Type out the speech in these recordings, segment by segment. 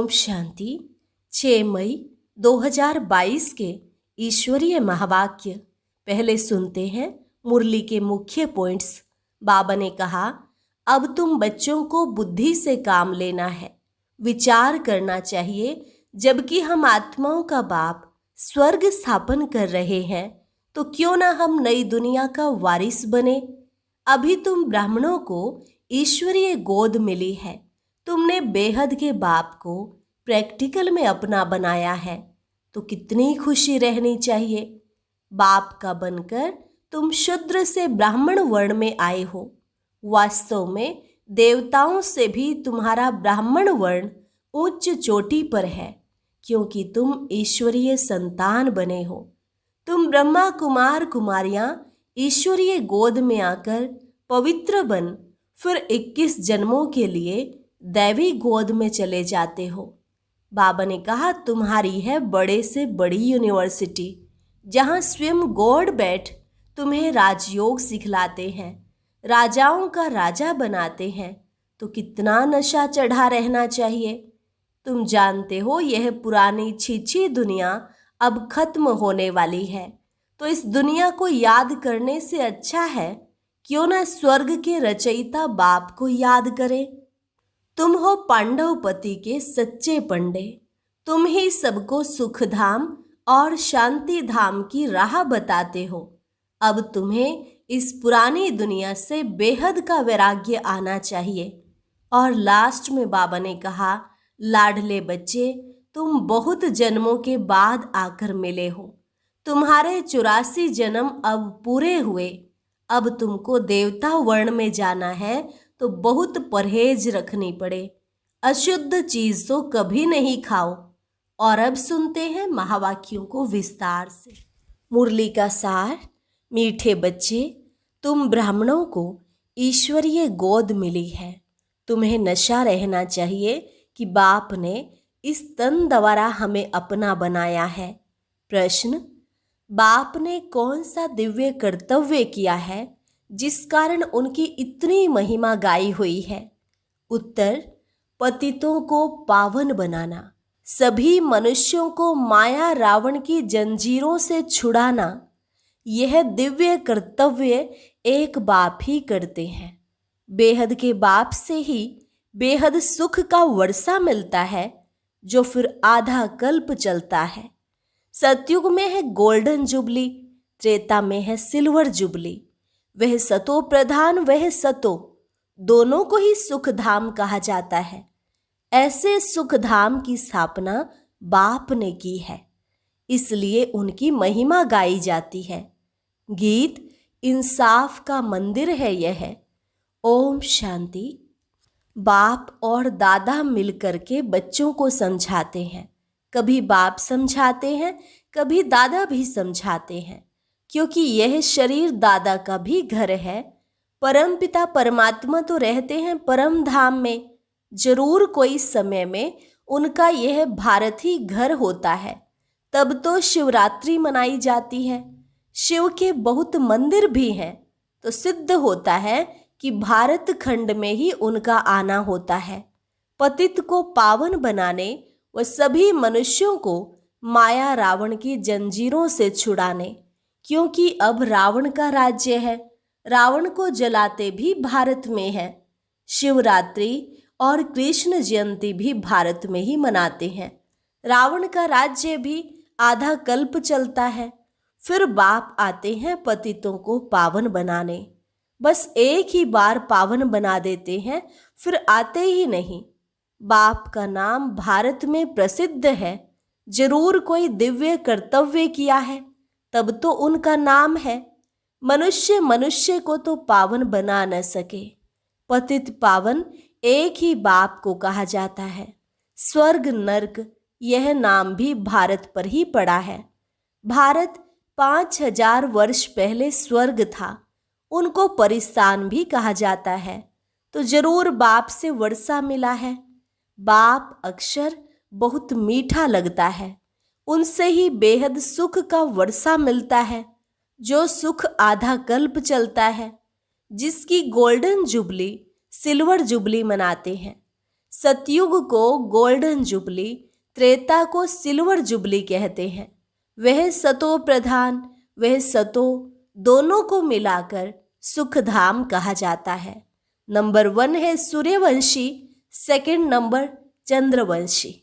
ओम शांति। 6 मई 2022 के ईश्वरीय महावाक्य पहले सुनते हैं। मुरली के मुख्य पॉइंट्स। बाबा ने कहा, अब तुम बच्चों को बुद्धि से काम लेना है, विचार करना चाहिए। जबकि हम आत्माओं का बाप स्वर्ग स्थापन कर रहे हैं, तो क्यों ना हम नई दुनिया का वारिस बने। अभी तुम ब्राह्मणों को ईश्वरीय गोद मिली है। तुमने बेहद के बाप को प्रैक्टिकल में अपना बनाया है, तो कितनी खुशी रहनी चाहिए। बाप का बनकर तुम शूद्र से ब्राह्मण वर्ण में आए हो। वास्तव में देवताओं से भी तुम्हारा ब्राह्मण वर्ण उच्च चोटी पर है, क्योंकि तुम ईश्वरीय संतान बने हो। तुम ब्रह्मा कुमार कुमारियां ईश्वरीय गोद में आकर पवित्र बन फिर 21 जन्मों के लिए दैवी गोद में चले जाते हो। बाबा ने कहा, तुम्हारी है बड़े से बड़ी यूनिवर्सिटी, जहां स्वयं गॉड बैठ तुम्हें राजयोग सिखलाते हैं, राजाओं का राजा बनाते हैं। तो कितना नशा चढ़ा रहना चाहिए। तुम जानते हो यह पुरानी छीछी दुनिया अब खत्म होने वाली है, तो इस दुनिया को याद करने से अच्छा है क्यों ना स्वर्ग के रचयिता बाप को याद करें। तुम हो पांडवपति के सच्चे पंडे। तुम ही सबको सुख धाम और शांति धाम की राह बताते हो। अब तुम्हें इस पुरानी दुनिया से बेहद का वैराग्य आना चाहिए। और लास्ट में बाबा ने कहा, लाडले बच्चे, तुम बहुत जन्मों के बाद आकर मिले हो। तुम्हारे 84 जन्म अब पूरे हुए। अब तुमको देवता वर्ण में जाना है, तो बहुत परहेज रखनी पड़े। अशुद्ध चीज तो कभी नहीं खाओ। और अब सुनते हैं महावाक्यों को विस्तार से। मुरली का सार। मीठे बच्चे, तुम ब्राह्मणों को ईश्वरीय गोद मिली है। तुम्हें नशा रहना चाहिए कि बाप ने इस तन द्वारा हमें अपना बनाया है। प्रश्न, बाप ने कौन सा दिव्य कर्तव्य किया है जिस कारण उनकी इतनी महिमा गाई हुई है। उत्तर, पतितों को पावन बनाना, सभी मनुष्यों को माया रावण की जंजीरों से छुड़ाना। यह दिव्य कर्तव्य एक बाप ही करते हैं। बेहद के बाप से ही बेहद सुख का वर्षा मिलता है, जो फिर आधा कल्प चलता है। सतयुग में है गोल्डन जुबली, त्रेता में है सिल्वर जुबली। वह सतो प्रधान, वह सतो, दोनों को ही सुख धाम कहा जाता है। ऐसे सुख धाम की स्थापना बाप ने की है, इसलिए उनकी महिमा गाई जाती है। गीत इंसाफ का मंदिर है यह। ओम शांति। बाप और दादा मिलकर के बच्चों को समझाते हैं। कभी बाप समझाते हैं, कभी दादा भी समझाते हैं, क्योंकि यह शरीर दादा का भी घर है। परम पिता परमात्मा तो रहते हैं परम धाम में। जरूर कोई समय में उनका यह भारत ही घर होता है। तब तो शिवरात्रि मनाई जाती है। शिव के बहुत मंदिर भी हैं, तो सिद्ध होता है कि भारत खंड में ही उनका आना होता है, पतित को पावन बनाने व सभी मनुष्यों को माया रावण की जंजीरों से छुड़ाने। क्योंकि अब रावण का राज्य है, रावण को जलाते भी भारत में है। शिवरात्रि और कृष्ण जयंती भी भारत में ही मनाते हैं। रावण का राज्य भी आधा कल्प चलता है। फिर बाप आते हैं पतितों को पावन बनाने। बस एक ही बार पावन बना देते हैं, फिर आते ही नहीं। बाप का नाम भारत में प्रसिद्ध है। जरूर कोई दिव्य कर्तव्य किया है, तब तो उनका नाम है। मनुष्य को तो पावन बना न सके। पतित पावन एक ही बाप को कहा जाता है। स्वर्ग नर्क यह नाम भी भारत पर ही पड़ा है। भारत 5000 वर्ष पहले स्वर्ग था। उनको परिस्तान भी कहा जाता है, तो जरूर बाप से वर्षा मिला है। बाप अक्षर बहुत मीठा लगता है, उनसे ही बेहद सुख का वर्षा मिलता है, जो सुख आधा कल्प चलता है, जिसकी गोल्डन जुबली सिल्वर जुबली मनाते हैं। सतयुग को गोल्डन जुबली, त्रेता को सिल्वर जुबली कहते हैं। वह सतो प्रधान, वह सतो दोनों को मिलाकर सुखधाम कहा जाता है। नंबर 1 है सूर्यवंशी, सेकंड नंबर चंद्रवंशी।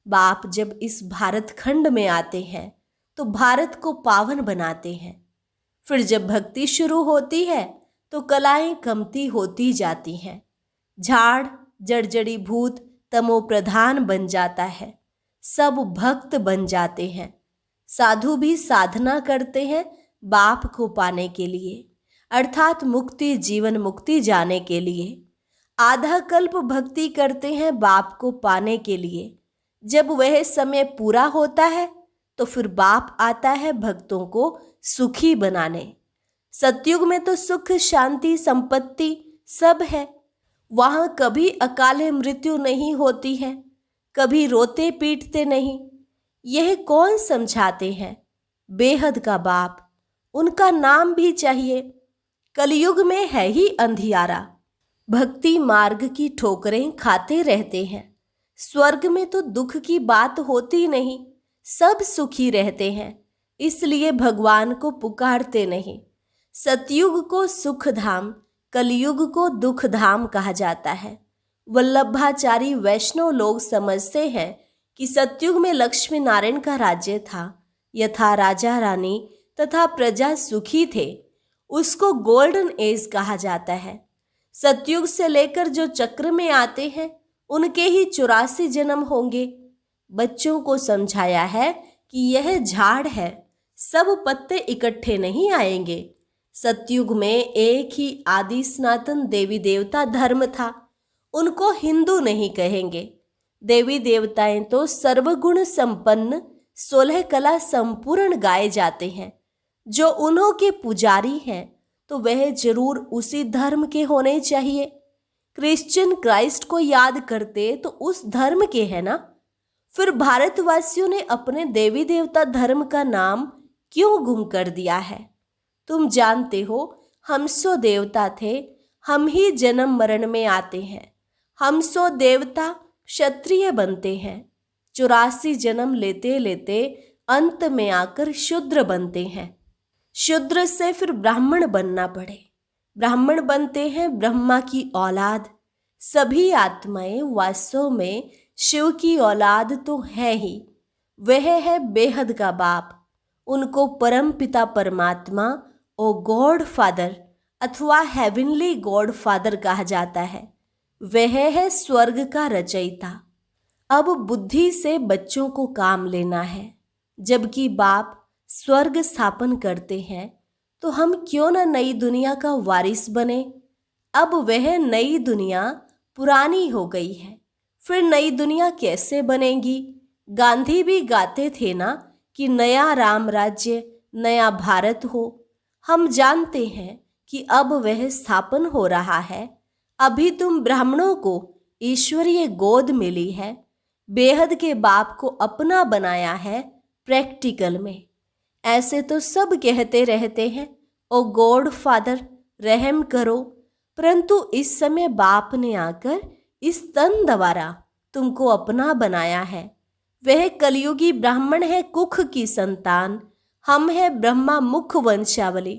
बाप जब इस भारत खंड में आते हैं तो भारत को पावन बनाते हैं। फिर जब भक्ति शुरू होती है तो कलाएं कमती होती जाती हैं। झाड़ जड़जड़ी भूत तमो प्रधान बन जाता है, सब भक्त बन जाते हैं। साधु भी साधना करते हैं बाप को पाने के लिए, अर्थात मुक्ति, जीवन मुक्ति जाने के लिए। आधा कल्प भक्ति करते हैं बाप को पाने के लिए। जब वह समय पूरा होता है तो फिर बाप आता है भक्तों को सुखी बनाने। सतयुग में तो सुख, शांति, संपत्ति सब है। वहां कभी अकाले मृत्यु नहीं होती है, कभी रोते पीटते नहीं। यह कौन समझाते हैं? बेहद का बाप, उनका नाम भी चाहिए। कलयुग में है ही अंधियारा, भक्ति मार्ग की ठोकरें खाते रहते हैं। स्वर्ग में तो दुख की बात होती नहीं, सब सुखी रहते हैं, इसलिए भगवान को पुकारते नहीं। सतयुग को सुख धाम, कलयुग को दुख धाम कहा जाता है। वल्लभाचारी वैष्णव लोग समझते हैं कि सतयुग में लक्ष्मी नारायण का राज्य था, यथा राजा रानी तथा प्रजा सुखी थे, उसको गोल्डन एज कहा जाता है। सतयुग से लेकर जो चक्र में आते हैं उनके ही 84 जन्म होंगे। बच्चों को समझाया है कि यह झाड़ है, सब पत्ते इकट्ठे नहीं आएंगे। सतयुग में एक ही आदि सनातन देवी देवता धर्म था, उनको हिंदू नहीं कहेंगे। देवी देवताएं तो सर्वगुण संपन्न, 16 कला संपूर्ण गाए जाते हैं। जो उन्हों के पुजारी हैं तो वह जरूर उसी धर्म के होने चाहिए। क्रिश्चियन क्राइस्ट को याद करते तो उस धर्म के है ना। फिर भारतवासियों ने अपने देवी देवता धर्म का नाम क्यों गुम कर दिया है? तुम जानते हो, हम सो देवता थे, हम ही जन्म मरण में आते हैं। हम सो देवता क्षत्रिय बनते हैं, 84 जन्म लेते लेते अंत में आकर शूद्र बनते हैं। शूद्र से फिर ब्राह्मण बनना पड़े, ब्राह्मण बनते हैं ब्रह्मा की औलाद। सभी आत्माएं वास्तव में शिव की औलाद तो है ही। वह है बेहद का बाप, उनको परम पिता परमात्मा ओ गॉड फादर अथवा हेवनली गॉड फादर कहा जाता है। वह है स्वर्ग का रचयिता। अब बुद्धि से बच्चों को काम लेना है। जबकि बाप स्वर्ग स्थापन करते हैं तो हम क्यों न नई दुनिया का वारिस बने। अब वह नई दुनिया पुरानी हो गई है, फिर नई दुनिया कैसे बनेगी? गांधी भी गाते थे ना कि नया राम राज्य, नया भारत हो। हम जानते हैं कि अब वह स्थापन हो रहा है। अभी तुम ब्राह्मणों को ईश्वरीय गोद मिली है, बेहद के बाप को अपना बनाया है प्रैक्टिकल में। ऐसे तो सब कहते रहते हैं, ओ गॉड फादर रहम करो, परंतु इस समय बाप ने आकर इस तन द्वारा तुमको अपना बनाया है। वह कलयुगी ब्राह्मण है, कुख की संतान। हम है ब्रह्मा मुख वंशावली।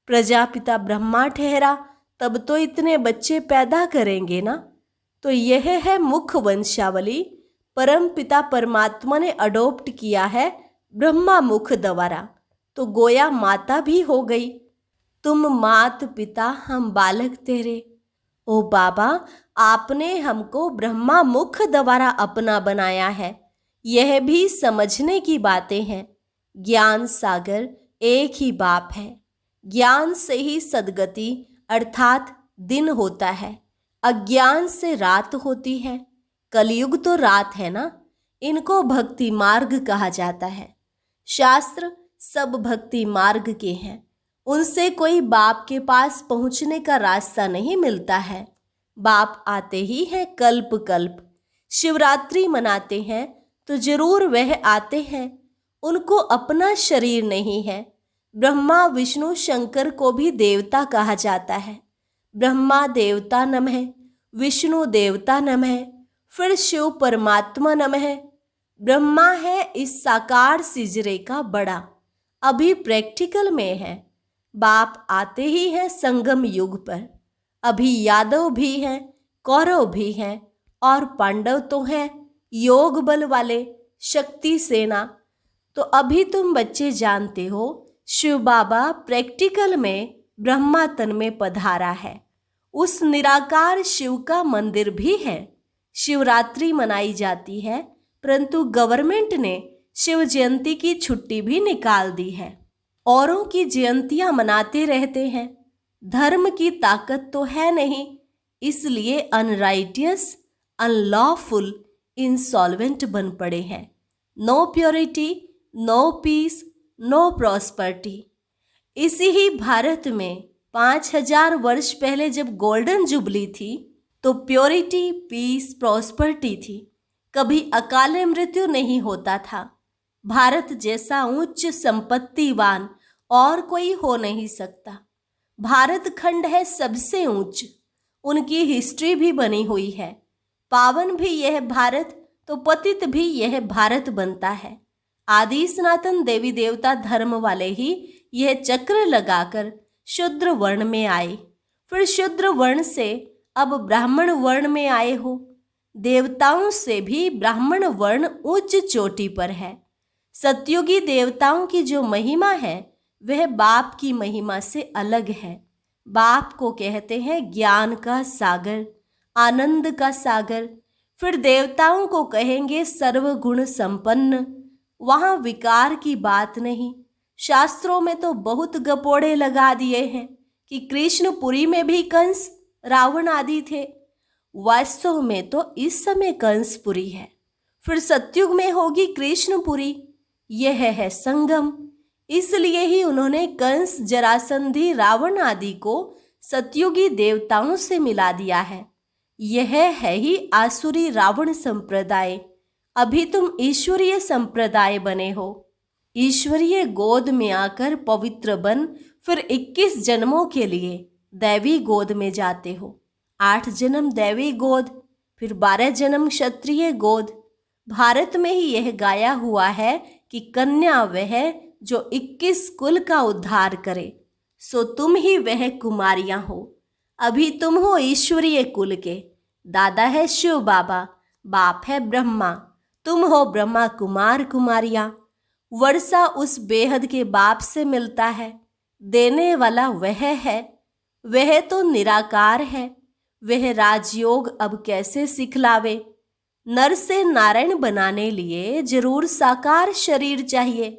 प्रजापिता ब्रह्मा ठहरा तब तो इतने बच्चे पैदा करेंगे ना। तो यह है मुख वंशावली, परम पिता परमात्मा ने अडॉप्ट किया है ब्रह्मा मुख द्वारा, तो गोया माता भी हो गई। तुम मात पिता, हम बालक तेरे। ओ बाबा, आपने हमको ब्रह्मा मुख द्वारा अपना बनाया है। यह भी समझने की बातें हैं। ज्ञान सागर एक ही बाप है। ज्ञान से ही सद्गति अर्थात दिन होता है, अज्ञान से रात होती है। कलयुग तो रात है ना, इनको भक्ति मार्ग कहा जाता है। शास्त्र सब भक्ति मार्ग के हैं, उनसे कोई बाप के पास पहुंचने का रास्ता नहीं मिलता है। बाप आते ही हैं कल्प कल्प। शिवरात्रि मनाते हैं तो जरूर वह आते हैं। उनको अपना शरीर नहीं है। ब्रह्मा विष्णु शंकर को भी देवता कहा जाता है। ब्रह्मा देवता नमः, विष्णु देवता नमः, फिर शिव परमात्मा नमः। ब्रह्मा है इस साकार सिजरे का बड़ा, अभी प्रैक्टिकल में है। बाप आते ही है संगम युग पर, अभी यादव भी हैं, कौरव भी हैं और पांडव तो हैं योग बल वाले, शक्ति सेना। तो अभी तुम बच्चे जानते हो शिव बाबा प्रैक्टिकल में ब्रह्मा तन में पधारा है। उस निराकार शिव का मंदिर भी है। शिवरात्रि मनाई जाती है, परंतु गवर्नमेंट ने शिव जयंती की छुट्टी भी निकाल दी है। औरों की जयंतियां मनाते रहते हैं। धर्म की ताकत तो है नहीं, इसलिए अनराइटियस, अनलॉफुल, इंसॉल्वेंट बन पड़े हैं। No purity, no peace, no prosperity. इसी ही भारत में 5000 वर्ष पहले जब गोल्डन जुबली थी तो प्योरिटी, पीस, प्रॉस्पर्टी थी। कभी अकाल मृत्यु नहीं होता था। भारत जैसा उच्च संपत्तिवान और कोई हो नहीं सकता। भारत खंड है सबसे ऊंच, उनकी हिस्ट्री भी बनी हुई है। पावन भी यह भारत तो पतित भी यह भारत बनता है। आदि सनातन देवी देवता धर्म वाले ही यह चक्र लगाकर शूद्र वर्ण में आए, फिर शूद्र वर्ण से अब ब्राह्मण वर्ण में आए हो। देवताओं से भी ब्राह्मण वर्ण उच्च चोटी पर है। सतयुगी देवताओं की जो महिमा है वह बाप की महिमा से अलग है। बाप को कहते हैं ज्ञान का सागर, आनंद का सागर। फिर देवताओं को कहेंगे सर्वगुण संपन्न। वहाँ विकार की बात नहीं। शास्त्रों में तो बहुत गपोड़े लगा दिए हैं कि कृष्णपुरी में भी कंस, रावण आदि थे। वास्तव में तो इस समय कंसपुरी है, फिर सतयुग में होगी कृष्णपुरी। यह है संगम। इसलिए ही उन्होंने कंस, जरासंधि, रावण आदि को सतयुगी देवताओं से मिला दिया है। यह है ही आसुरी रावण संप्रदाय। अभी तुम ईश्वरीय संप्रदाय बने हो। ईश्वरीय गोद में आकर पवित्र बन फिर 21 जन्मों के लिए दैवी गोद में जाते हो। 8 जन्म दैवी गोद, फिर 12 जन्म क्षत्रिय गोद। भारत में ही यह गाया हुआ है कि कन्या वह जो 21 कुल का उद्धार करे, सो तुम ही वह कुमारियां हो। अभी तुम हो ईश्वरीय कुल के। दादा है शिव बाबा, बाप है ब्रह्मा। तुम हो ब्रह्मा कुमार कुमारियां। वर्षा उस बेहद के बाप से मिलता है। देने वाला वह है, वह तो निराकार है। वह राजयोग अब कैसे सिखलावे। नर से नारायण बनाने लिए जरूर साकार शरीर चाहिए।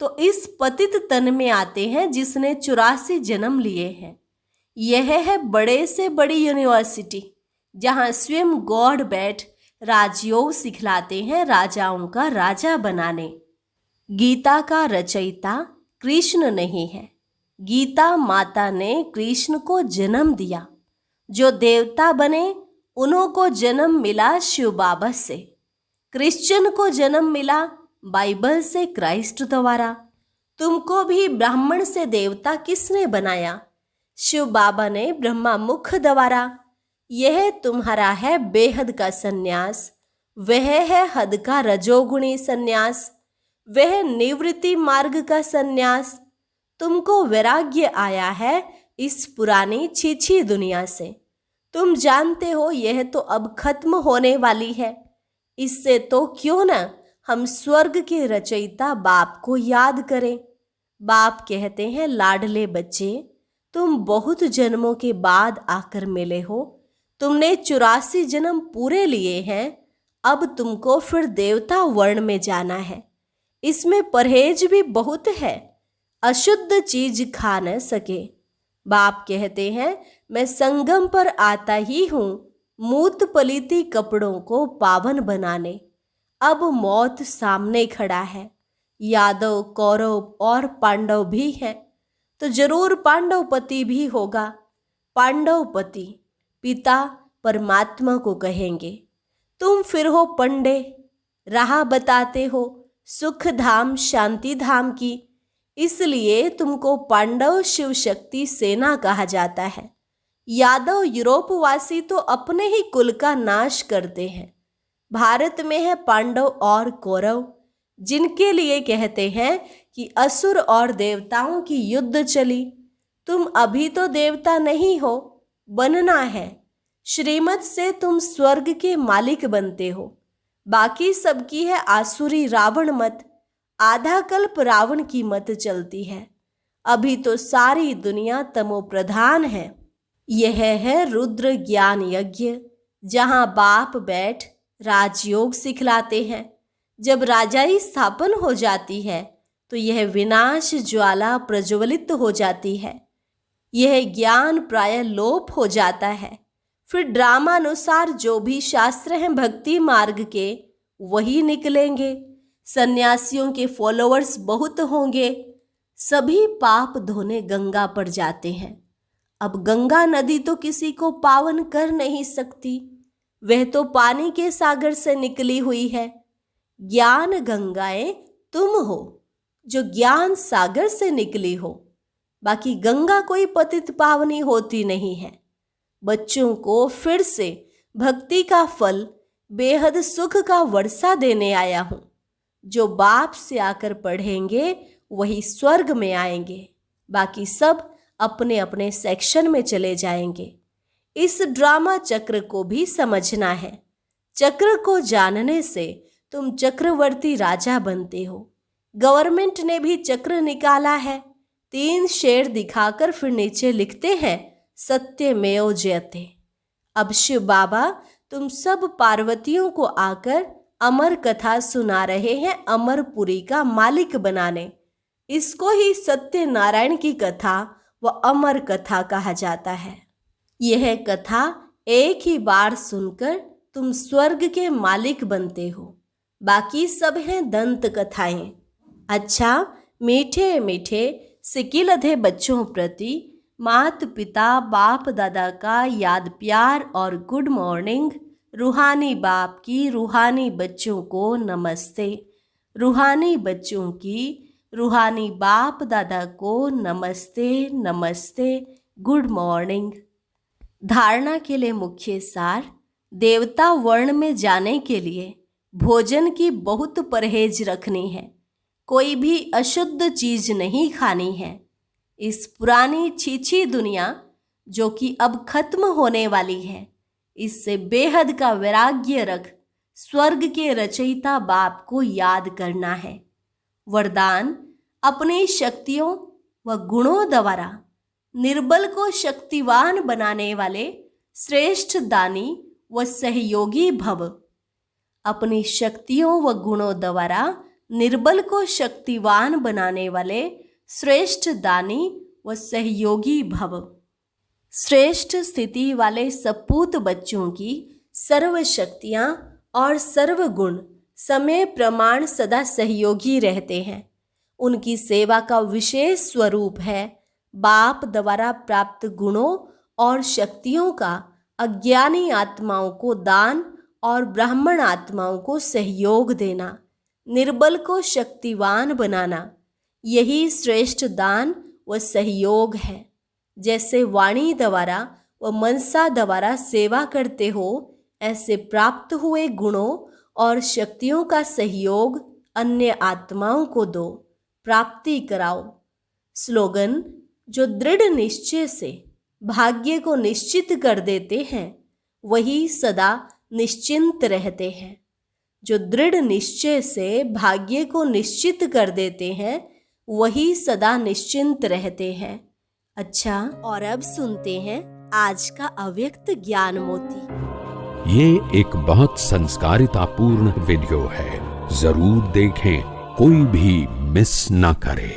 तो इस पतित तन में आते हैं जिसने 84 जन्म लिए हैं। यह है बड़े से बड़ी यूनिवर्सिटी, जहां स्वयं गॉड बैठ राजयोग सिखलाते हैं राजाओं का राजा बनाने। गीता का रचयिता कृष्ण नहीं है। गीता माता ने कृष्ण को जन्म दिया। जो देवता बने उन्हों को जन्म मिला शिव बाबा से। क्रिश्चियन को जन्म मिला बाइबल से, क्राइस्ट द्वारा। तुमको भी ब्राह्मण से देवता किसने बनाया? शिव बाबा ने ब्रह्मा मुख द्वारा। यह तुम्हारा है बेहद का सन्यास, वह है हद का रजोगुणी सन्यास, वह निवृत्ति मार्ग का सन्यास। तुमको वैराग्य आया है इस पुरानी छीछी दुनिया से। तुम जानते हो यह तो अब खत्म होने वाली है। इससे तो क्यों न हम स्वर्ग के रचयिता बाप को याद करें। बाप कहते हैं लाडले बच्चे, तुम बहुत जन्मों के बाद आकर मिले हो। तुमने 84 जन्म पूरे लिए हैं। अब तुमको फिर देवता वर्ण में जाना है। इसमें परहेज भी बहुत है, अशुद्ध चीज खा न सके। बाप कहते हैं मैं संगम पर आता ही हूँ मूत पलीती कपड़ों को पावन बनाने। अब मौत सामने खड़ा है। यादव, कौरव और पांडव भी हैं, तो जरूर पांडवपति भी होगा। पांडवपति पिता परमात्मा को कहेंगे। तुम फिर हो पंडे, राह बताते हो सुख धाम शांति धाम की। इसलिए तुमको पांडव शिव शक्ति सेना कहा जाता है। यादव यूरोपवासी तो अपने ही कुल का नाश करते हैं, भारत में है पांडव और कौरव, जिनके लिए कहते हैं कि असुर और देवताओं की युद्ध चली। तुम अभी तो देवता नहीं हो, बनना है। श्रीमत से तुम स्वर्ग के मालिक बनते हो। बाकी सबकी है आसुरी रावण मत, आधा कल्प रावण की मत चलती है। अभी तो सारी दुनिया तमो प्रधान है। यह है रुद्र ज्ञान यज्ञ, जहाँ बाप बैठ राजयोग सिखलाते हैं। जब राजाई स्थापन हो जाती है तो यह विनाश ज्वाला प्रज्वलित हो जाती है। यह ज्ञान प्राय लोप हो जाता है। फिर ड्रामानुसार जो भी शास्त्र हैं भक्ति मार्ग के, वही निकलेंगे। सन्यासियों के फॉलोअर्स बहुत होंगे। सभी पाप धोने गंगा पर जाते हैं। अब गंगा नदी तो किसी को पावन कर नहीं सकती, वह तो पानी के सागर से निकली हुई है। ज्ञान गंगाएं तुम हो, जो ज्ञान सागर से निकली हो। बाकी गंगा कोई पतित पावनी होती नहीं है। बच्चों को फिर से भक्ति का फल, बेहद सुख का वर्षा देने आया हूं। जो बाप से आकर पढ़ेंगे वही स्वर्ग में आएंगे, बाकी सब अपने अपने सेक्शन में चले जाएंगे। इस ड्रामा चक्र को भी समझना है। चक्र को जानने से तुम चक्रवर्ती राजा बनते हो। गवर्नमेंट ने भी चक्र निकाला है। 3 शेर दिखाकर फिर नीचे लिखते हैं सत्यमेव जयते। अब शिव बाबा तुम सब पार्वतियों को आकर अमर कथा सुना रहे हैं, अमरपुरी का मालिक बनाने। इसको ही सत्यनारायण की कथा व अमर कथा कहा जाता है। यह कथा एक ही बार सुनकर तुम स्वर्ग के मालिक बनते हो। बाकी सब हैं दंत कथाएं। अच्छा, मीठे मीठे सिकिलधे बच्चों प्रति मात पिता बाप दादा का याद प्यार और गुड मॉर्निंग। रूहानी बाप की रूहानी बच्चों को नमस्ते। रूहानी बच्चों की रूहानी बाप दादा को नमस्ते नमस्ते, गुड मॉर्निंग। धारणा के लिए मुख्य सार। देवता वर्ण में जाने के लिए भोजन की बहुत परहेज रखनी है। कोई भी अशुद्ध चीज नहीं खानी है। इस पुरानी छीछी दुनिया जो कि अब खत्म होने वाली है, इससे बेहद का वैराग्य रख स्वर्ग के रचयिता बाप को याद करना है। वरदान, अपनी शक्तियों व गुणों द्वारा निर्बल को शक्तिवान बनाने वाले श्रेष्ठ दानी व सहयोगी भव। अपनी शक्तियों व गुणों द्वारा निर्बल को शक्तिवान बनाने वाले श्रेष्ठ दानी व सहयोगी भव। श्रेष्ठ स्थिति वाले सपूत बच्चों की सर्व शक्तियाँ और सर्व गुण समय प्रमाण सदा सहयोगी रहते हैं। उनकी सेवा का विशेष स्वरूप है बाप द्वारा प्राप्त गुणों और शक्तियों का अज्ञानी आत्माओं को दान और ब्राह्मण आत्माओं को सहयोग देना, निर्बल को शक्तिवान बनाना। यही श्रेष्ठ दान व सहयोग है। जैसे वाणी द्वारा व मनसा द्वारा सेवा करते हो, ऐसे प्राप्त हुए गुणों और शक्तियों का सहयोग अन्य आत्माओं को दो, प्राप्ति कराओ। स्लोगन, जो दृढ़ निश्चय से भाग्य को निश्चित कर देते हैं वही सदा निश्चिंत रहते हैं। जो दृढ़ निश्चय से भाग्य को निश्चित कर देते हैं वही सदा निश्चिंत रहते हैं। अच्छा, और अब सुनते हैं आज का अव्यक्त ज्ञान मोती। ये एक बहुत संस्कारितापूर्ण वीडियो है, जरूर देखें, कोई भी मिस ना करे।